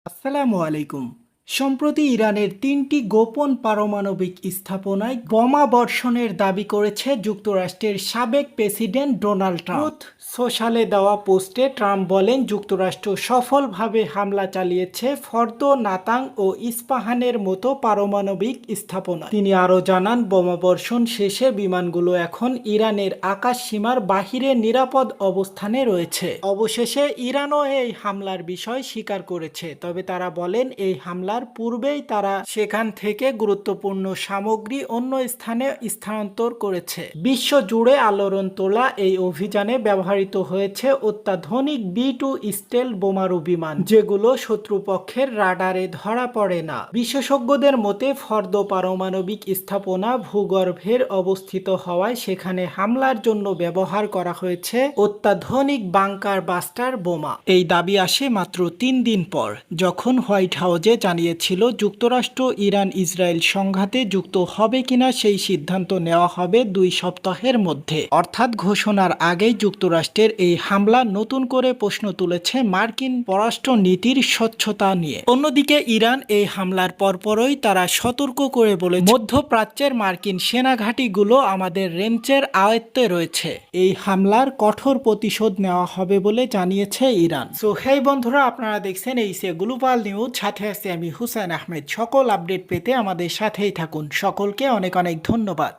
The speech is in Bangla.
আসসালামু আলাইকুম। সম্প্রতি ইরানের ৩টি গোপন পারমাণবিক স্থাপনায় বোমা বর্ষণের দাবি করেছে যুক্তরাষ্ট্রের সাবেক প্রেসিডেন্ট ডোনাল্ড ট্রাম্প। ট্রুথ সোশ্যালে দেওয়া পোস্টে ট্রাম্প বলেন, যুক্তরাষ্ট্র সফলভাবে হামলা চালিয়েছে ফর্দো, নাতাং ও ইস্পাহানের মতো পারমাণবিক স্থাপনায়। তিনি আরও জানান, বোমা বর্ষণ শেষে বিমানগুলো এখন ইরানের আকাশ সীমার বাহিরে নিরাপদ অবস্থানে রয়েছে। অবশেষে ইরানও এই হামলার বিষয় স্বীকার করেছে, তবে তারা বলেন এই হামলার পূর্বেই তারা সেখান থেকে গুরুত্বপূর্ণ সামগ্রী অন্য স্থানে স্থানান্তর করেছে। বিশ্ব জুড়ে আলোড়ন তোলা এই অভিযানে ব্যবহৃত হয়েছে অত্যাধুনিক B-2 স্টেলথ বোমারু বিমান, যেগুলো শত্রুপক্ষের রাডারে ধরা পড়ে না। বিশেষজ্ঞদের মতে ফর্দো পারমাণবিক স্থাপনা ভূগর্ভের অবস্থিত হওয়ায় সেখানে হামলার জন্য ব্যবহার করা হয়েছে অত্যাধুনিক বাংকার বাস্টার বোমা। এই দাবি আসে মাত্র ৩ দিন পর, যখন হোয়াইট হাউসে জানিয়েছিল যুক্তরাষ্ট্র ইরান ইসরায়েল সংঘাতে যুক্ত হবে কিনা সেই সিদ্ধান্ত নেওয়া হবে ২ সপ্তাহের মধ্যে। অর্থাৎ ঘোষণার আগেই যুক্তরাষ্ট্রের এই হামলা নতুন করে প্রশ্ন তুলেছে মার্কিন পররাষ্ট্র নীতির স্বচ্ছতা নিয়ে। অন্যদিকে ইরান এই হামলার পরপরই তারা সতর্ক করে বলেছে, মধ্যপ্রাচ্যের মার্কিন সেনাঘাঁটিগুলো আমাদের রেঞ্জের আয়ত্তে রয়েছে। এই হামলার কঠোর প্রতিশোধ নেওয়া হবে বলে জানিয়েছে ইরান। সো হেই বন্ধুরা, আপনারা দেখছেন এই গ্লোবাল নিউজ, সাথে আছে আমি হুসাইন আহমেদ। সকল আপডেট পেতে আমাদের সাথেই থাকুন। সকলকে অনেক অনেক ধন্যবাদ।